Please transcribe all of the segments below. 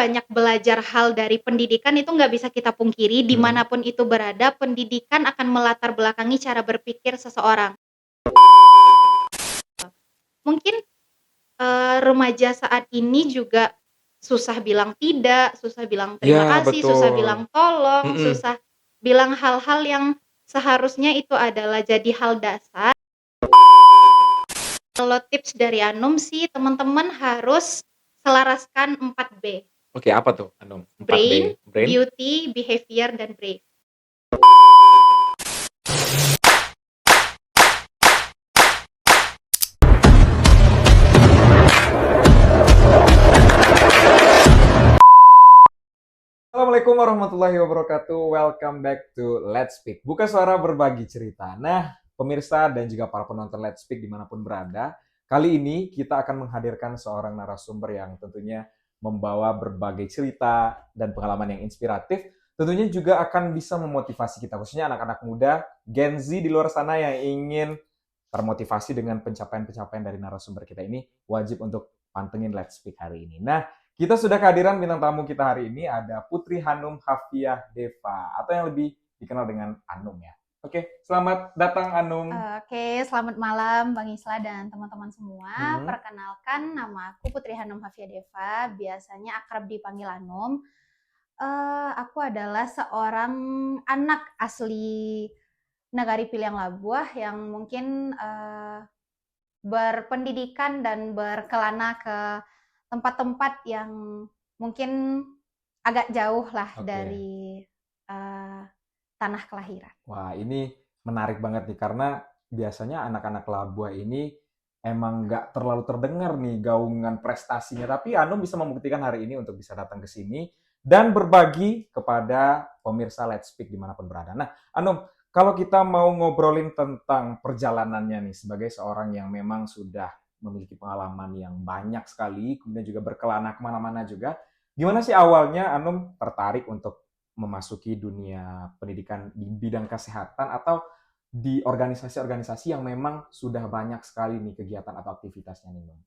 banyak belajar hal dari pendidikan itu nggak bisa kita pungkiri, Mhm. dimanapun itu berada, pendidikan akan melatar belakangi cara berpikir seseorang. Mungkin, remaja saat ini juga susah bilang tidak, susah bilang terima Iya kasih, susah betul. bilang tolong, Mhm. susah bilang hal-hal yang seharusnya itu adalah jadi hal dasar. Kalau tips dari Anum sih, teman-teman harus selaraskan 4B, Oke apa tuh Anum? 4B, brain, brain? beauty, behavior, dan brave. Assalamualaikum warahmatullahi wabarakatuh. Welcome back to Let's Speak. Buka suara berbagi cerita. Nah, pemirsa dan juga para penonton Let's Speak dimanapun berada, kali ini kita akan menghadirkan seorang narasumber yang tentunya membawa berbagai cerita dan pengalaman yang inspiratif. Tentunya juga akan bisa memotivasi kita, khususnya anak-anak muda, Gen Z di luar sana yang ingin termotivasi dengan pencapaian-pencapaian dari narasumber kita ini. Wajib untuk pantengin Let's Speak hari ini. Nah, kita sudah kehadiran bintang tamu kita hari ini, ada Putri Hanum Hafiah Deva, atau yang lebih dikenal dengan Anum ya. Oke, selamat datang Anum. Oke, selamat malam Bang Isla dan teman-teman semua. Hmm. Perkenalkan, nama aku Putri Hanum Hafia Deva, biasanya akrab dipanggil Anum. Aku adalah seorang anak asli Nagari Piliang Labuah yang mungkin berpendidikan dan berkelana ke tempat-tempat yang mungkin agak jauh lah Oke. dari uh, tanah kelahiran. Wah, ini menarik banget nih, karena biasanya anak-anak Labuah ini emang nggak terlalu terdengar nih gaungan prestasinya, tapi Anum bisa membuktikan hari ini untuk bisa datang ke sini dan berbagi kepada pemirsa Let's Speak dimanapun berada. Nah, Anum, kalau kita mau ngobrolin tentang perjalanannya nih sebagai seorang yang memang sudah memiliki pengalaman yang banyak sekali, kemudian juga berkelana kemana-mana juga, gimana sih awalnya Anum tertarik untuk memasuki dunia pendidikan di bidang kesehatan atau di organisasi-organisasi yang memang sudah banyak sekali nih kegiatan atau aktivitasnya nih, Bang?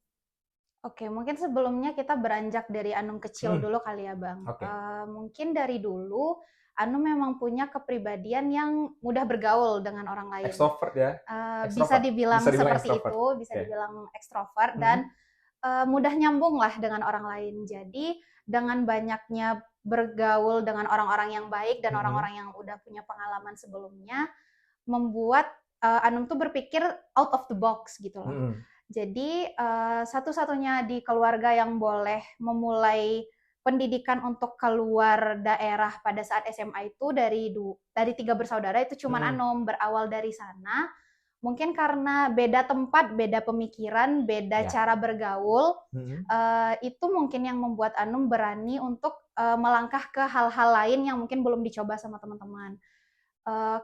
Oke, mungkin sebelumnya kita beranjak dari Anum kecil Hmm, dulu kali ya, Bang. oke. Mungkin dari dulu Anum memang punya kepribadian yang mudah bergaul dengan orang lain. Extrovert ya? Bisa Extrovert? Bisa dibilang dibilang seperti extrovert? itu, bisa Oke. dibilang ekstrovert Hmm, dan mudah nyambung lah dengan orang lain. Jadi dengan banyaknya bergaul dengan orang-orang yang baik dan hmm, orang-orang yang udah punya pengalaman sebelumnya, membuat Anum tuh berpikir out of the box gitu loh. hmm. Jadi satu-satunya di keluarga yang boleh memulai pendidikan untuk keluar daerah pada saat SMA itu dari 3 bersaudara itu cuman Hmm. Anom. Berawal dari sana, mungkin karena beda tempat, beda pemikiran, beda Ya. cara bergaul, Hmm. itu mungkin yang membuat Anum berani untuk melangkah ke hal-hal lain yang mungkin belum dicoba sama teman-teman.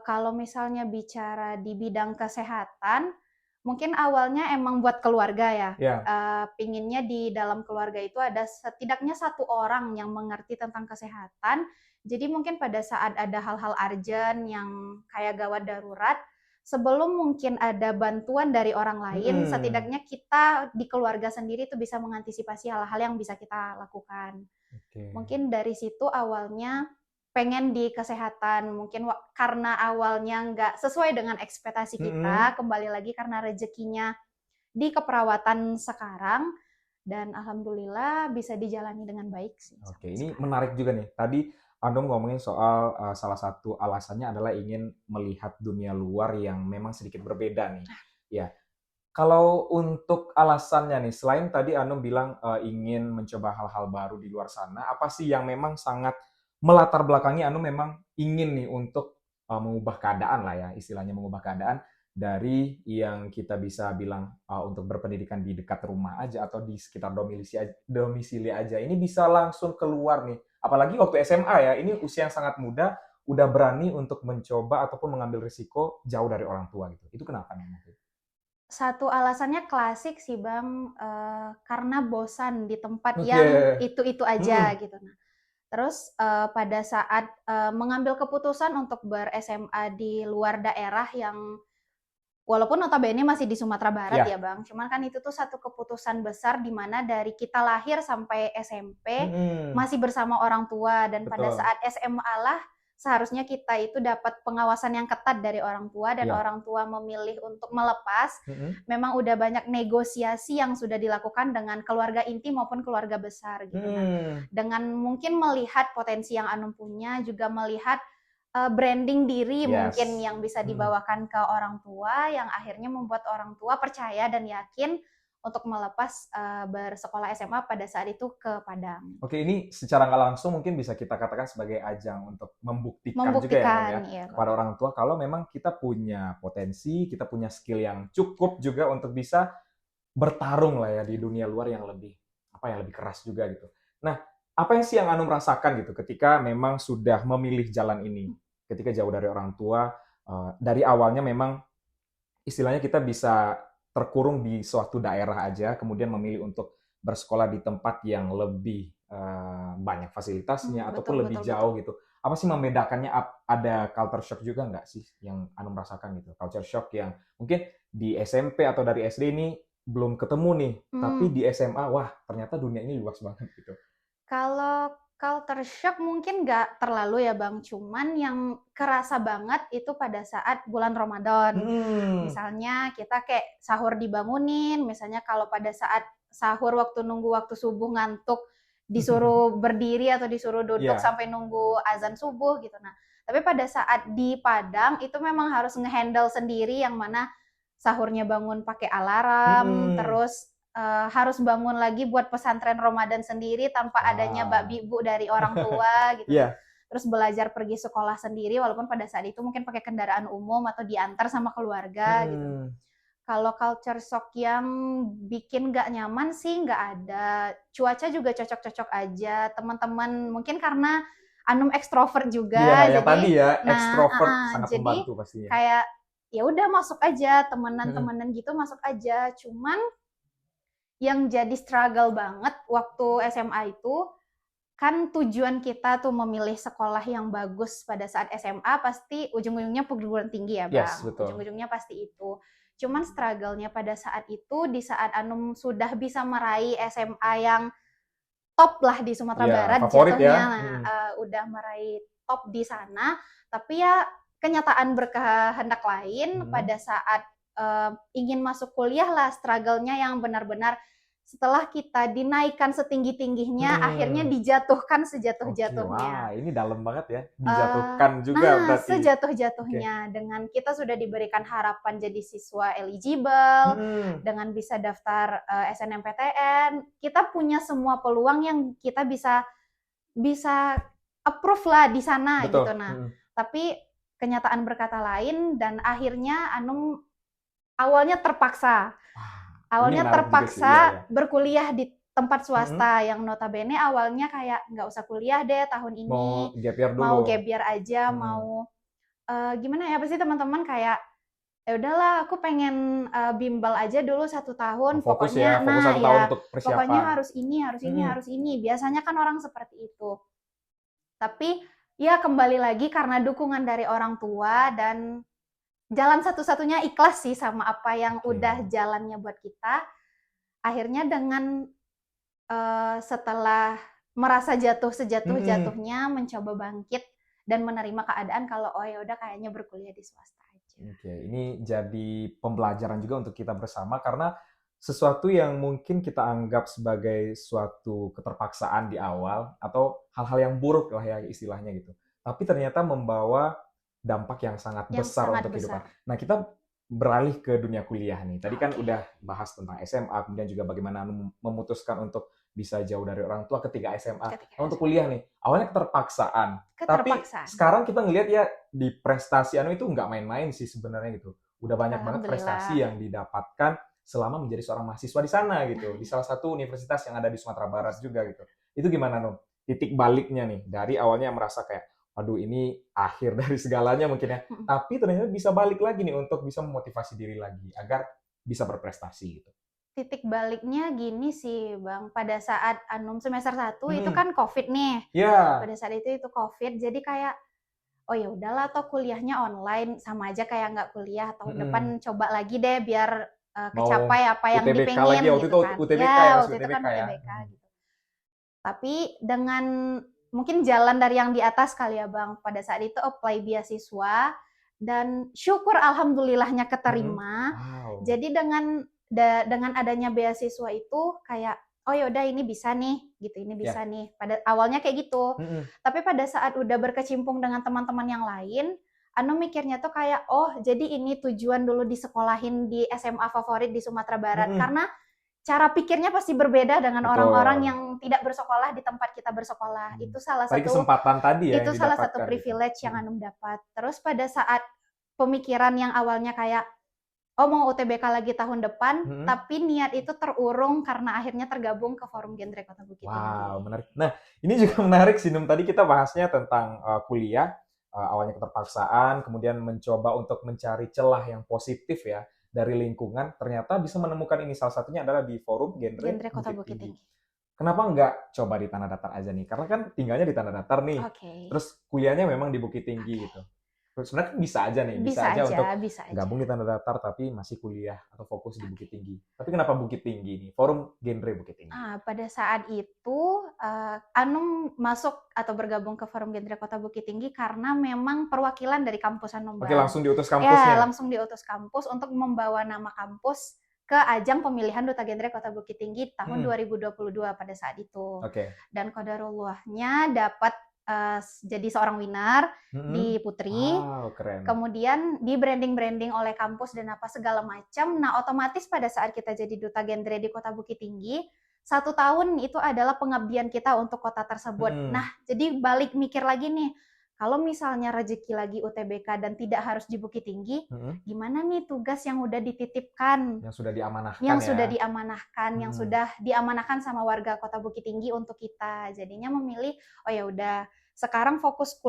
Kalau misalnya bicara di bidang kesehatan, mungkin awalnya emang buat keluarga ya. Ya. Pinginnya di dalam keluarga itu ada setidaknya satu orang yang mengerti tentang kesehatan. Jadi mungkin pada saat ada hal-hal urgent yang kayak gawat darurat, sebelum mungkin ada bantuan dari orang lain, Hmm. setidaknya kita di keluarga sendiri itu bisa mengantisipasi hal-hal yang bisa kita lakukan. Oke. Mungkin dari situ awalnya pengen di kesehatan, mungkin karena awalnya nggak sesuai dengan ekspektasi Hmm. kita, kembali lagi karena rezekinya di keperawatan sekarang, dan alhamdulillah bisa dijalani dengan baik sih Oke, sampai ini sekarang. menarik juga nih. Tadi Andong ngomongin soal salah satu alasannya adalah ingin melihat dunia luar yang memang sedikit berbeda nih. Ya, kalau untuk alasannya nih, selain tadi Andong bilang ingin mencoba hal-hal baru di luar sana, apa sih yang memang sangat melatar belakangi Andong memang ingin nih untuk mengubah keadaan lah ya, istilahnya mengubah keadaan dari yang kita bisa bilang untuk berpendidikan di dekat rumah aja atau di sekitar domisili aja, ini bisa langsung keluar nih. Apalagi waktu SMA ya, ini usia yang sangat muda, udah berani untuk mencoba ataupun mengambil risiko jauh dari orang tua gitu. Itu kenapa nih? Satu alasannya klasik sih Bang, karena bosan di tempat Oke. yang itu-itu aja Hmm. gitu. Nah, terus pada saat mengambil keputusan untuk ber-SMA di luar daerah yang walaupun notabene masih di Sumatera Barat Ya. ya Bang, cuman kan itu tuh satu keputusan besar di mana dari kita lahir sampai SMP masih bersama orang tua, dan pada Betul. saat SMA lah seharusnya kita itu dapat pengawasan yang ketat dari orang tua, dan Ya. orang tua memilih untuk melepas. Mm-mm. Memang udah banyak negosiasi yang sudah dilakukan dengan keluarga inti maupun keluarga besar gitu. Nah, dengan mungkin melihat potensi yang Anum punya, juga melihat branding diri mungkin yang bisa dibawakan ke orang tua, yang akhirnya membuat orang tua percaya dan yakin untuk melepas bersekolah SMA pada saat itu ke Padang. Oke, ini secara nggak langsung mungkin bisa kita katakan sebagai ajang untuk membuktikan juga ya, Nom, ya, iya, kepada orang tua kalau memang kita punya potensi, kita punya skill yang cukup juga untuk bisa bertarung lah ya di dunia luar yang lebih keras juga gitu. Nah, apa yang sih yang Anum rasakan gitu ketika memang sudah memilih jalan ini, ketika jauh dari orang tua, dari awalnya memang istilahnya kita bisa terkurung di suatu daerah aja, kemudian memilih untuk bersekolah di tempat yang lebih banyak fasilitasnya ataupun lebih jauh gitu. Apa sih membedakannya? Ada culture shock juga nggak sih yang Anum rasakan gitu? Culture shock yang mungkin di SMP atau dari SD ini belum ketemu nih, tapi di SMA, wah ternyata dunia ini luas banget gitu. Kalau culture shock mungkin nggak terlalu ya Bang, cuman yang kerasa banget itu pada saat bulan Ramadan. Misalnya kita kayak sahur dibangunin, misalnya kalau pada saat sahur waktu nunggu waktu subuh ngantuk, disuruh berdiri atau disuruh duduk sampai nunggu azan subuh gitu. Nah, tapi pada saat di Padang itu memang harus ngehandle sendiri, yang mana sahurnya bangun pakai alarm, terus harus bangun lagi buat pesantren Ramadan sendiri tanpa adanya bibu dari orang tua gitu. Terus belajar pergi sekolah sendiri, walaupun pada saat itu mungkin pakai kendaraan umum atau diantar sama keluarga gitu. Kalau culture shock yang bikin nggak nyaman sih nggak ada. Cuaca juga cocok-cocok aja. Teman-teman mungkin karena Anum ekstrovert juga. Iya, yang tadi ya, ekstrovert sangat jadi membantu pastinya. Kayak ya udah masuk aja, temenan-temenan gitu masuk aja. Cuman yang jadi struggle banget waktu SMA itu, kan tujuan kita tuh memilih sekolah yang bagus pada saat SMA pasti ujung-ujungnya perguruan tinggi ya Bang. Yes, betul. Ujung-ujungnya pasti itu. Cuman struggle-nya pada saat itu, di saat Anum sudah bisa meraih SMA yang top lah di Sumatera Barat favorit jatuhnya, ya. udah meraih top di sana, tapi ya kenyataan berkehendak lain pada saat ingin masuk kuliah lah, struggle-nya yang benar-benar setelah kita dinaikkan setinggi-tingginya, akhirnya dijatuhkan sejatuh-jatuhnya. Wah, ini dalam banget ya, dijatuhkan juga berarti. Sejatuh-jatuhnya, dengan kita sudah diberikan harapan jadi siswa eligible, dengan bisa daftar SNMPTN, kita punya semua peluang yang kita bisa approve lah di sana. Betul. Gitu. Nah, tapi kenyataan berkata lain, dan akhirnya Anum awalnya terpaksa berkuliah di tempat swasta yang notabene awalnya kayak nggak usah kuliah deh tahun ini, mau gap year aja, mau gimana ya, pasti teman-teman kayak ya udahlah aku pengen bimbel aja dulu 1 tahun, fokus pokoknya fokus 1 tahun untuk persiapan. Pokoknya harus ini, biasanya kan orang seperti itu. Tapi ya kembali lagi karena dukungan dari orang tua, dan jalan satu-satunya ikhlas sih sama apa yang udah jalannya buat kita. Akhirnya dengan setelah merasa jatuh sejatuh-jatuhnya, mencoba bangkit dan menerima keadaan kalau oh ya udah kayaknya berkuliah di swasta aja. Ini jadi pembelajaran juga untuk kita bersama, karena sesuatu yang mungkin kita anggap sebagai suatu keterpaksaan di awal atau hal-hal yang buruk lah ya istilahnya gitu. Tapi ternyata membawa dampak yang sangat besar untuk kehidupan. Nah, kita beralih ke dunia kuliah nih. Tadi kan udah bahas tentang SMA, kemudian juga bagaimana memutuskan untuk bisa jauh dari orang tua ketika SMA. Untuk kuliah nih, awalnya keterpaksaan. Tapi sekarang kita ngelihat ya di prestasi itu nggak main-main sih sebenarnya gitu. Udah banyak banget prestasi yang didapatkan selama menjadi seorang mahasiswa di sana gitu. Di salah satu universitas yang ada di Sumatera Barat juga gitu. Itu gimana, Nom? Titik baliknya nih, dari awalnya merasa kayak aduh ini akhir dari segalanya mungkin ya. Tapi ternyata bisa balik lagi nih untuk bisa memotivasi diri lagi agar bisa berprestasi gitu. Titik baliknya gini sih Bang, pada saat Anum semester 1 itu kan COVID nih. Pada saat itu COVID, jadi kayak oh ya udahlah toh kuliahnya online sama aja kayak nggak kuliah, tahun depan Mm-mm. coba lagi deh biar Mau kecapai apa yang UTBK lagi ya, dipengin waktu gitu itu kan. UTBK ya, Ya masih waktu itu kan UTBK ya. UTBK gitu. Tapi dengan mungkin jalan dari yang di atas kali ya Bang, pada saat itu apply beasiswa dan syukur alhamdulillahnya keterima. Wow. Jadi dengan adanya beasiswa itu kayak oh yaudah ini bisa nih gitu, ini bisa Ya. nih. Pada awalnya kayak gitu. Mm-mm. Tapi pada saat udah berkecimpung dengan teman-teman yang lain, Anu mikirnya tuh kayak oh jadi ini tujuan dulu disekolahin di SMA favorit di Sumatera Barat. Mm-mm. Karena cara pikirnya pasti berbeda dengan Betul. orang-orang yang tidak bersekolah di tempat kita bersekolah. Itu salah Tadi satu kesempatan tadi ya itu yang salah satu didapatkan gitu. privilege yang Anum dapat. Terus pada saat pemikiran yang awalnya kayak oh mau UTBK lagi tahun depan, tapi niat itu terurung karena akhirnya tergabung ke Forum Genre Kota Bukit Tinggi. Wow, menarik. Nah, ini juga menarik sih, Num. Tadi kita bahasnya tentang kuliah, awalnya keterpaksaan, kemudian mencoba untuk mencari celah yang positif ya dari lingkungan. Ternyata bisa menemukan ini, salah satunya adalah di Forum Genre Kota Bukit Tinggi. Kenapa nggak coba di Tanah Datar aja nih? Karena kan tinggalnya di Tanah Datar nih. Terus kuliahnya memang di Bukit Tinggi gitu. Sebenarnya bisa aja nih, bisa aja untuk gabung di Tanah Datar tapi masih kuliah atau fokus di Bukit Tinggi. Tapi kenapa Bukit Tinggi nih? Forum Genre Bukit Tinggi. Pada saat itu Anum masuk atau bergabung ke Forum Genre Kota Bukit Tinggi karena memang perwakilan dari kampus Anum. Oke, langsung diutus kampusnya. Ya, langsung diutus kampus untuk membawa nama kampus ke ajang pemilihan Duta Genre Kota Bukit Tinggi tahun 2022 pada saat itu. Dan qadarullahnya dapat jadi seorang winner di Putri. Wow, keren. Kemudian di branding oleh kampus dan apa segala macam. Nah, otomatis pada saat kita jadi Duta Genre di Kota Bukit Tinggi, 1 tahun itu adalah pengabdian kita untuk kota tersebut. Nah, jadi balik mikir lagi nih, kalau misalnya rezeki lagi UTBK dan tidak harus di Bukit Tinggi, gimana nih tugas yang udah dititipkan? Yang sudah diamanahkan yang sudah diamanahkan sama warga Kota Bukit Tinggi untuk kita. Jadinya memilih, oh ya udah, sekarang fokus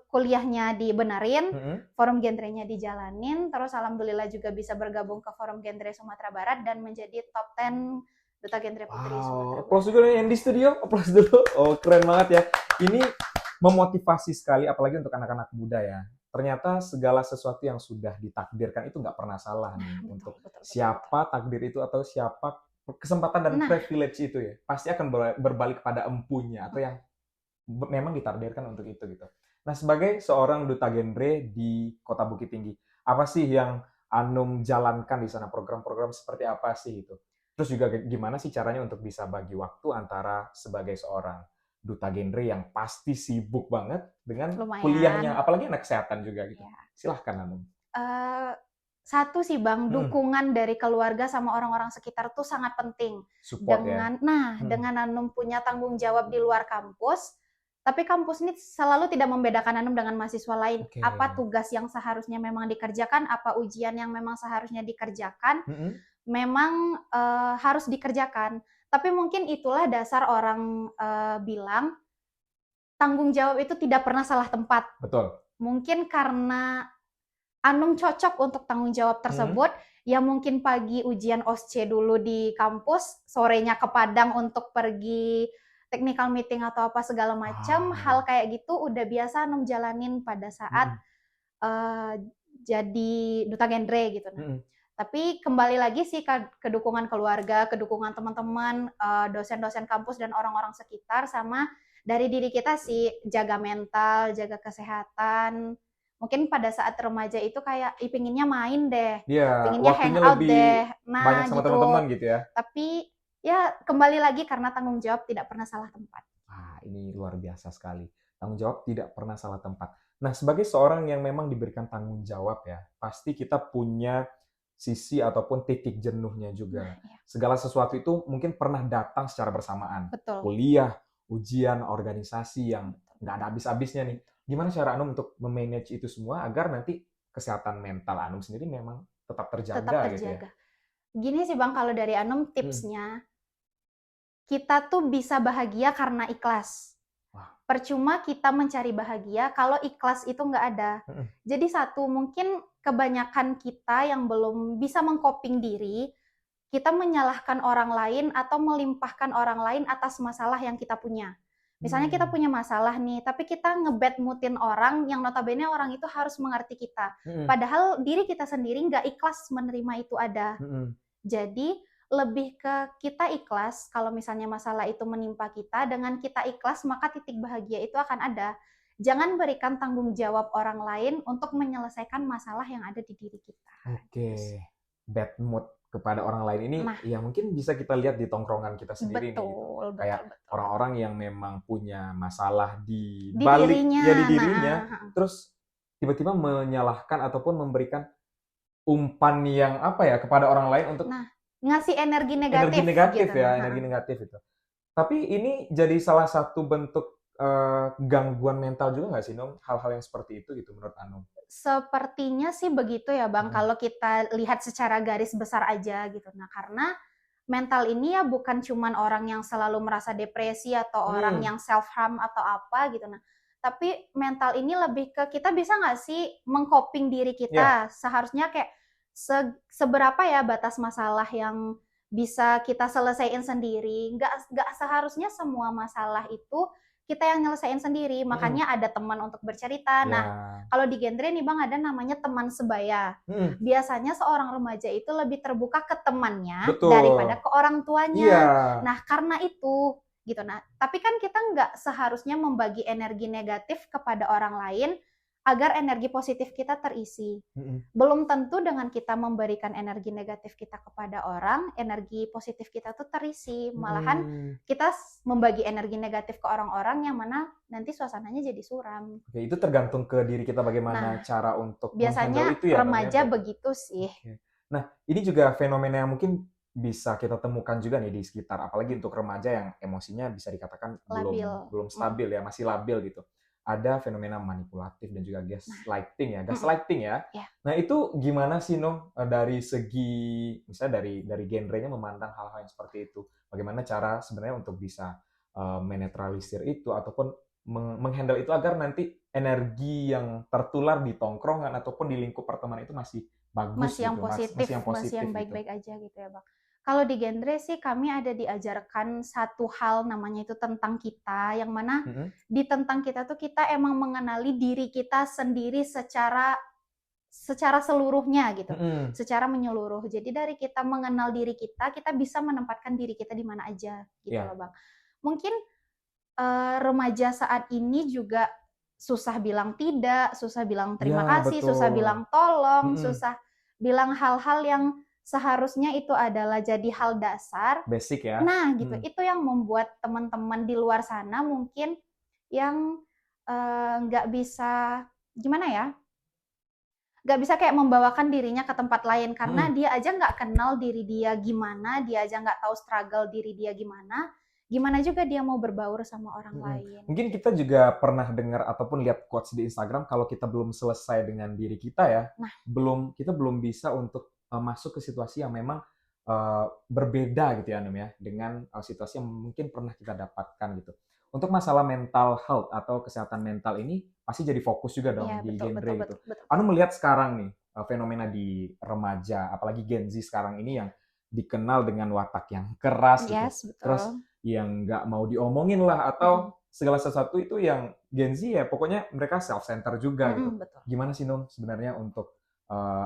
kuliahnya dibenerin, Forum Genre-nya dijalanin, terus alhamdulillah juga bisa bergabung ke Forum Genre Sumatera Barat dan menjadi top 10 Duta Genre Putri Sumatera Barat. Applause juga nih yang di studio, applause dulu. Oh, keren banget ya. Ini memotivasi sekali, apalagi untuk anak-anak muda ya. Ternyata segala sesuatu yang sudah ditakdirkan itu nggak pernah salah nih. Untuk siapa takdir itu atau siapa kesempatan dan privilege itu ya, pasti akan berbalik pada empunya atau yang memang ditakdirkan untuk itu gitu. Nah, sebagai seorang Duta Genre di Kota Bukit Tinggi, apa sih yang Anum jalankan di sana? Program-program seperti apa sih itu? Terus juga gimana sih caranya untuk bisa bagi waktu antara sebagai seorang Duta Genre yang pasti sibuk banget dengan kuliahnya, apalagi anak kesehatan juga gitu. Silahkan Anum. Satu sih Bang, dukungan dari keluarga sama orang-orang sekitar tuh sangat penting. Support dengan Anum punya tanggung jawab di luar kampus, tapi kampus ini selalu tidak membedakan Anum dengan mahasiswa lain. Apa tugas yang seharusnya memang dikerjakan, apa ujian yang memang seharusnya dikerjakan, memang harus dikerjakan. Tapi mungkin itulah dasar orang bilang, tanggung jawab itu tidak pernah salah tempat. Betul. Mungkin karena Anum cocok untuk tanggung jawab tersebut, ya mungkin pagi ujian OSCE dulu di kampus, sorenya ke Padang untuk pergi technical meeting atau apa segala macam, hal kayak gitu udah biasa Anum jalanin pada saat jadi Duta Genre gitu. Tapi kembali lagi sih ke dukungan keluarga, ke dukungan teman-teman, dosen-dosen kampus dan orang-orang sekitar, sama dari diri kita sih, jaga mental, jaga kesehatan. Mungkin pada saat remaja itu kayak pinginnya main deh, pinginnya hangout deh, banyak sama teman-teman gitu ya. Tapi ya kembali lagi karena tanggung jawab tidak pernah salah tempat. Ini luar biasa sekali. Tanggung jawab tidak pernah salah tempat. Nah, sebagai seorang yang memang diberikan tanggung jawab ya, pasti kita punya sisi ataupun titik jenuhnya juga. Segala sesuatu itu mungkin pernah datang secara bersamaan. Betul. Kuliah, ujian, organisasi yang nggak ada habis-habisnya nih. Gimana cara Anum untuk memanage itu semua agar nanti kesehatan mental Anum sendiri memang tetap terjaga gitu ya? Gini sih Bang, kalau dari Anum tipsnya, kita tuh bisa bahagia karena ikhlas. Percuma kita mencari bahagia kalau ikhlas itu nggak ada. Jadi mungkin kebanyakan kita yang belum bisa mengcoping diri, kita menyalahkan orang lain atau melimpahkan orang lain atas masalah yang kita punya. Misalnya kita Hmm. punya masalah nih, tapi kita nge-bad mood-in orang yang notabene orang itu harus mengerti kita. Mm-mm. Padahal diri kita sendiri nggak ikhlas menerima itu ada. Mm-mm. Jadi lebih ke kita ikhlas kalau misalnya masalah itu menimpa kita, dengan kita ikhlas maka titik bahagia itu akan ada. Jangan berikan tanggung jawab orang lain untuk menyelesaikan masalah yang ada di diri kita. Oke, Gitu sih. bad mood kepada orang lain ini Nah, ya mungkin bisa kita lihat di tongkrongan kita sendiri nih gitu. betul, betul, Kayak betul. orang-orang yang memang punya masalah di Di balik dirinya, ya di nah, dirinya, terus tiba-tiba menyalahkan ataupun memberikan umpan yang apa ya kepada orang lain untuk nah, ngasih energi energi negatif negatif gitu. ya, Nah, energi negatif itu. Tapi ini jadi salah satu bentuk gangguan mental juga nggak sih, Nong? Hal-hal yang seperti itu gitu menurut Anung? sepertinya sih begitu ya Bang, Mm-mm. kalau kita lihat secara garis besar aja gitu. Nah, karena mental ini ya bukan cuman orang yang selalu merasa depresi atau orang Hmm, yang self harm atau apa gitu. Nah, tapi mental ini lebih ke kita bisa nggak sih mengcoping diri ya, kita, seharusnya kayak seberapa ya batas masalah yang bisa kita selesaiin sendiri. Nggak seharusnya semua masalah itu kita yang nyelesain sendiri, mm-mm. makanya ada teman untuk bercerita. Nah, Ya, kalau di genre nih Bang ada namanya teman sebaya. mm-mm. Biasanya seorang remaja itu lebih terbuka ke temannya daripada Betul. ke orang Iya. tuanya. Nah, karena itu gitu. Nah, tapi kan kita nggak seharusnya membagi energi negatif kepada orang lain agar energi positif kita terisi. Mm-mm. Belum tentu dengan kita memberikan energi negatif kita kepada orang, energi positif kita tuh terisi. Malahan Mm-mm. kita membagi energi negatif ke orang-orang yang mana nanti suasananya jadi suram. Oke, itu tergantung ke diri kita bagaimana Nah, cara untuk menghandle biasanya itu ya, Nong ya, remaja berarti. begitu sih. Oke. Nah, ini juga fenomena yang mungkin bisa kita temukan juga nih di sekitar, apalagi untuk remaja yang emosinya bisa dikatakan Labil. belum belum stabil ya, masih labil gitu. Ada fenomena manipulatif dan juga Nah, gaslighting ya. ya. Nah, itu gimana sih, Nong, dari segi misalnya dari genrenya memandang hal-hal yang seperti itu? Bagaimana cara sebenarnya untuk bisa menetralisir itu ataupun menghandle itu agar nanti energi yang tertular di tongkrongan ataupun di lingkup pertemanan itu masih bagus Masih yang gitu, positif, masih yang masih positif yang gitu. baik-baik aja gitu ya, Bang. Kalau di genre sih kami ada diajarkan satu hal namanya itu tentang kita, yang mana Mm-mm. di tentang kita tuh kita emang mengenali diri kita sendiri secara secara seluruhnya gitu, Mm-mm. secara menyeluruh. Jadi dari kita mengenal diri kita bisa menempatkan diri kita di mana aja gitu loh, Ya, Bang. Mungkin remaja saat ini juga susah bilang tidak, susah bilang ya terima kasih, susah betul. bilang tolong, Mm-mm. susah bilang hal-hal yang seharusnya itu adalah jadi hal dasar. Basic ya. Nah, gitu. Mm. Itu yang membuat teman-teman di luar sana mungkin yang nggak bisa gimana ya? Nggak bisa kayak membawakan dirinya ke tempat lain karena Mm. dia aja nggak kenal diri dia gimana, dia aja nggak tahu struggle diri dia gimana. Gimana juga dia mau berbaur sama orang Mm-mm. lain. Mungkin kita juga pernah dengar ataupun lihat quotes di Instagram kalau kita belum selesai dengan diri kita ya, Nah, kita belum bisa untuk masuk ke situasi yang memang berbeda gitu ya, Num ya, dengan situasi yang mungkin pernah kita dapatkan gitu. Untuk masalah mental health atau kesehatan mental ini pasti jadi fokus juga iya dong di betul genre betul gitu. betul betul. Anu melihat sekarang nih fenomena di remaja, apalagi Gen Z sekarang ini yang dikenal dengan watak yang keras gitu. Yes, Terus betul. yang nggak mau diomongin lah Mm-mm. atau segala sesuatu itu yang Gen Z ya pokoknya mereka self center juga gitu. Mm-mm, betul. Gimana sih Nung sebenarnya untuk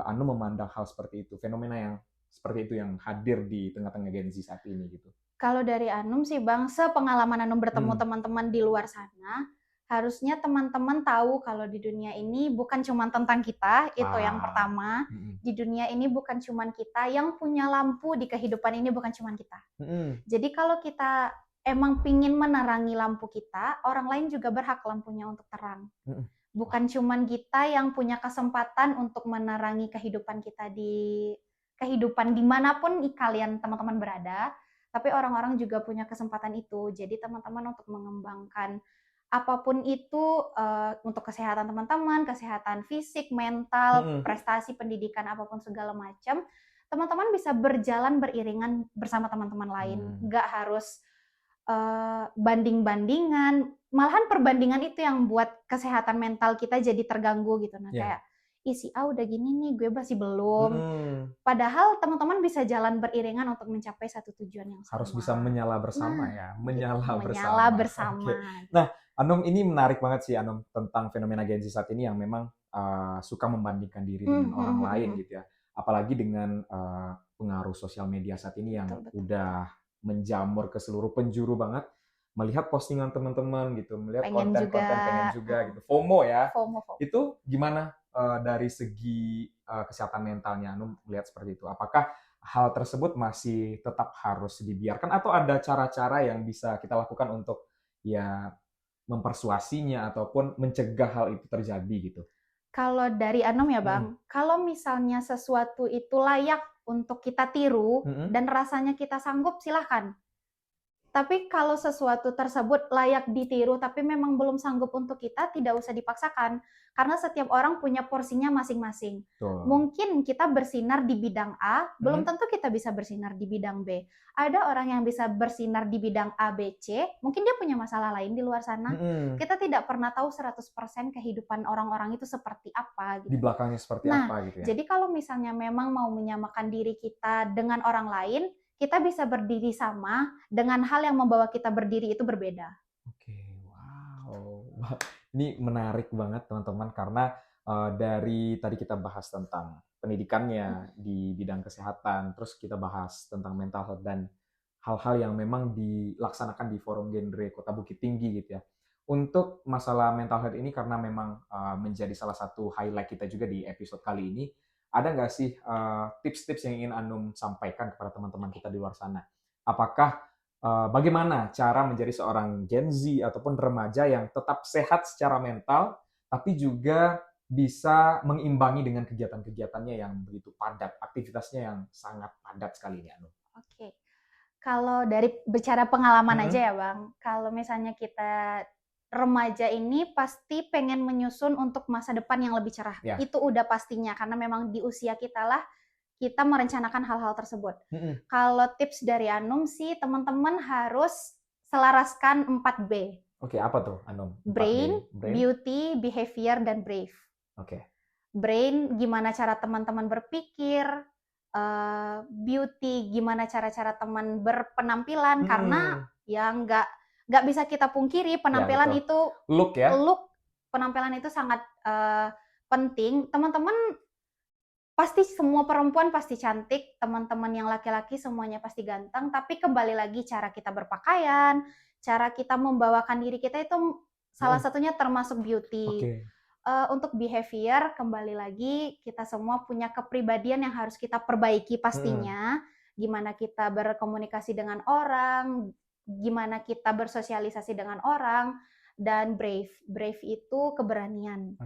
Anu memandang hal seperti itu, fenomena yang seperti itu yang hadir di tengah-tengah Gen Z saat ini gitu. Kalau dari Anum sih Bang, sepengalaman Anum bertemu Hmm. teman-teman di luar sana, harusnya teman-teman tahu kalau di dunia ini bukan cuma tentang kita, itu yang Wow. pertama. Mm-mm. Di dunia ini bukan cuma kita, yang punya lampu di kehidupan ini bukan cuma kita. Mm-mm. Jadi kalau kita emang pingin menerangi lampu kita, orang lain juga berhak lampunya untuk terang. Mm-mm. Bukan cuma kita yang punya kesempatan untuk menerangi kehidupan kita di kehidupan dimanapun kalian teman-teman berada, tapi orang-orang juga punya kesempatan itu. Jadi teman-teman untuk mengembangkan apapun itu untuk kesehatan teman-teman, kesehatan fisik, mental, Mm-mm. prestasi pendidikan apapun segala macam, teman-teman bisa berjalan beriringan bersama teman-teman lain. Hmm. Nggak harus banding-bandingan, malahan perbandingan itu yang buat kesehatan mental kita jadi terganggu gitu. Nah, Ya. kayak ih si A udah gini nih, gue masih belum. Mm-mm. Padahal teman-teman bisa jalan beriringan untuk mencapai satu tujuan yang Harus bisa sama. menyala bersama Nah, ya, gitu, menyala menyala bersama. bersama. Oke. Nah, Anum ini menarik banget sih Anum tentang fenomena Gen Z saat ini yang memang suka membandingkan diri dengan orang lain gitu ya. Apalagi dengan pengaruh sosial media saat ini yang Betul, betul. udah menjamur ke seluruh penjuru banget. Melihat postingan teman-teman gitu, melihat Pengen konten-konten juga, pengen juga gitu. FOMO ya. FOMO. Itu gimana dari segi kesehatan mentalnya Anum melihat seperti itu? Apakah hal tersebut masih tetap harus dibiarkan atau ada cara-cara yang bisa kita lakukan untuk ya mempersuasinya ataupun mencegah hal itu terjadi gitu? Kalau dari Anom ya Bang, kalau misalnya sesuatu itu layak untuk kita tiru dan rasanya kita sanggup, silahkan. Tapi kalau sesuatu tersebut layak ditiru tapi memang belum sanggup untuk kita, tidak usah dipaksakan. Karena setiap orang punya porsinya masing-masing. Betul. Mungkin kita bersinar di bidang A, belum tentu kita bisa bersinar di bidang B. Ada orang yang bisa bersinar di bidang A, B, C, mungkin dia punya masalah lain di luar sana. Kita tidak pernah tahu 100% kehidupan orang-orang itu seperti apa. Di Gitu. belakangnya seperti Nah, apa gitu ya? jadi kalau misalnya memang mau menyamakan diri kita dengan orang lain, kita bisa berdiri sama dengan hal yang membawa kita berdiri itu berbeda. Oke, wow. Ini menarik banget teman-teman karena dari tadi kita bahas tentang pendidikannya di bidang kesehatan, terus kita bahas tentang mental health dan hal-hal yang memang dilaksanakan di forum genre Kota Bukit Tinggi gitu ya. Untuk masalah mental health ini karena memang menjadi salah satu highlight kita juga di episode kali ini, ada nggak sih tips-tips yang ingin Anum sampaikan kepada teman-teman kita di luar sana? Apakah bagaimana cara menjadi seorang Gen Z ataupun remaja yang tetap sehat secara mental, tapi juga bisa mengimbangi dengan kegiatan-kegiatannya yang begitu padat, aktivitasnya yang sangat padat sekali ini, Anum? Oke. Kalau dari bicara pengalaman aja ya Bang, kalau misalnya kita remaja ini pasti pengen menyusun untuk masa depan yang lebih cerah. Ya. Itu udah pastinya, karena memang di usia kita lah kita merencanakan hal-hal tersebut. Kalau tips dari Anum sih, teman-teman harus selaraskan 4B. Oke, apa tuh Anum? Brain, beauty, behavior, dan brave. Oke. Brain, gimana cara teman-teman berpikir, beauty, gimana cara-cara teman berpenampilan, karena ya nggak bisa kita pungkiri penampilan Ya, itu look ya. Penampilan itu sangat penting. Teman-teman pasti semua perempuan pasti cantik, teman-teman yang laki-laki semuanya pasti ganteng, tapi kembali lagi cara kita berpakaian, cara kita membawakan diri kita itu salah satunya termasuk beauty. Untuk behavior, kembali lagi kita semua punya kepribadian yang harus kita perbaiki pastinya. Gimana kita berkomunikasi dengan orang, gimana kita bersosialisasi dengan orang, dan brave. Brave itu keberanian.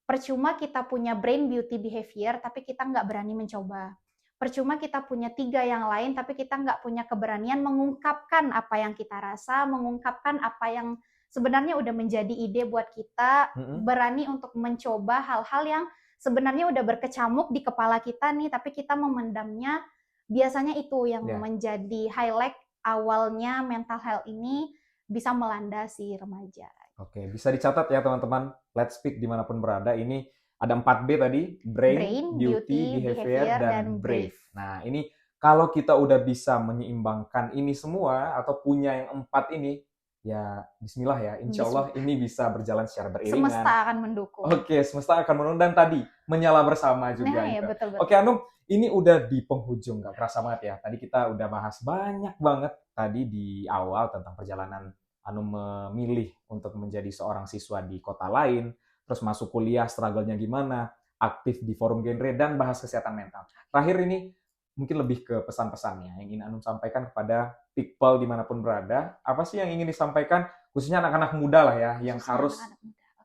Percuma kita punya brain, beauty, behavior, tapi kita nggak berani mencoba. Percuma kita punya 3 yang lain, tapi kita nggak punya keberanian mengungkapkan apa yang kita rasa, mengungkapkan apa yang sebenarnya udah menjadi ide buat kita, berani untuk mencoba hal-hal yang sebenarnya udah berkecamuk di kepala kita nih, tapi kita memendamnya. Biasanya itu yang menjadi highlight awalnya mental health ini bisa melanda si remaja. Oke, bisa dicatat ya teman-teman. Let's Speak dimanapun berada. Ini ada 4B tadi, brain, beauty, behavior, dan brave. Nah, ini kalau kita udah bisa menyeimbangkan ini semua atau punya yang 4 ini, ya bismillah ya, insya Allah ini bisa berjalan secara beriringan. Semesta akan mendukung. Oke, semesta akan mendukung. Dan tadi, menyala bersama juga. Nah, ya, betul-betul. Oke, Anum, ini udah di penghujung, gak kerasa banget ya. Tadi kita udah bahas banyak banget tadi di awal tentang perjalanan Anum memilih untuk menjadi seorang siswa di kota lain, terus masuk kuliah, struggle-nya gimana, aktif di forum genre, dan bahas kesehatan mental. Terakhir ini, mungkin lebih ke pesan-pesannya yang ingin Anum sampaikan kepada people dimanapun berada. Apa sih yang ingin disampaikan, khususnya anak-anak muda lah ya, yang harus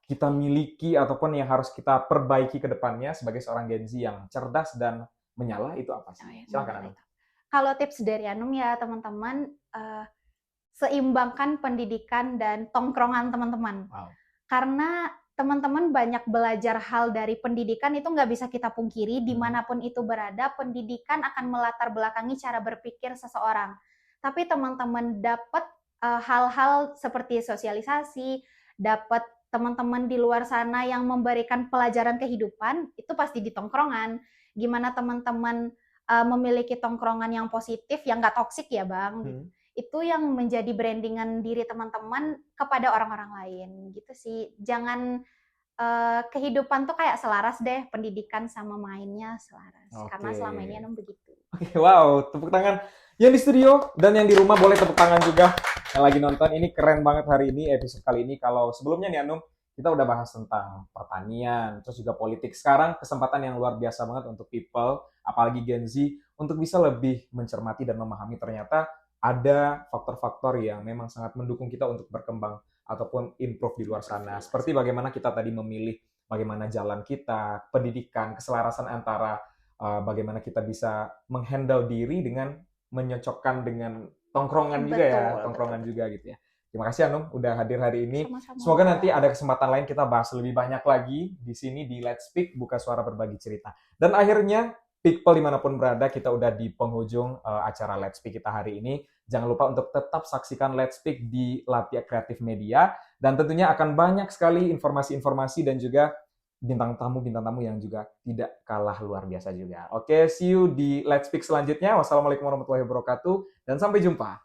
kita miliki ataupun yang harus kita perbaiki ke depannya sebagai seorang Gen Z yang cerdas dan menyala, itu apa sih? Silakan Anum. Kalau tips dari Anum ya teman-teman, seimbangkan pendidikan dan tongkrongan teman-teman. Karena teman-teman banyak belajar hal dari pendidikan, itu nggak bisa kita pungkiri, dimanapun itu berada, pendidikan akan melatar belakangi cara berpikir seseorang. Tapi teman-teman dapat hal-hal seperti sosialisasi, dapat teman-teman di luar sana yang memberikan pelajaran kehidupan itu pasti di tongkrongan. Gimana teman-teman memiliki tongkrongan yang positif, yang nggak toksik ya Bang. Itu yang menjadi brandingan diri teman-teman kepada orang-orang lain gitu sih. Jangan kehidupan tuh kayak selaras deh, pendidikan sama mainnya selaras. Karena selama ini Anum begitu. Wow, tepuk tangan yang di studio dan yang di rumah boleh tepuk tangan juga yang lagi nonton. Ini keren banget hari ini, episode kali ini. Kalau sebelumnya nih Anum, kita udah bahas tentang pertanian, terus juga politik. Sekarang kesempatan yang luar biasa banget untuk people, apalagi Gen Z, untuk bisa lebih mencermati dan memahami ternyata ada faktor-faktor yang memang sangat mendukung kita untuk berkembang ataupun improve di luar sana. Seperti bagaimana kita tadi memilih bagaimana jalan kita, pendidikan, keselarasan antara bagaimana kita bisa menghandle diri dengan menyocokkan dengan tongkrongan juga ya, tongkrongan juga gitu ya. Terima kasih Anum udah hadir hari ini. Sama-sama. Semoga nanti ada kesempatan lain kita bahas lebih banyak lagi di sini di Let's Speak, buka suara berbagi cerita. Dan akhirnya people dimanapun berada, kita udah di penghujung acara Let's Speak kita hari ini. Jangan lupa untuk tetap saksikan Let's Speak di Latia Kreatif Media dan tentunya akan banyak sekali informasi-informasi dan juga bintang tamu yang juga tidak kalah luar biasa juga. Oke, see you di Let's Speak selanjutnya. Wassalamualaikum warahmatullahi wabarakatuh dan sampai jumpa.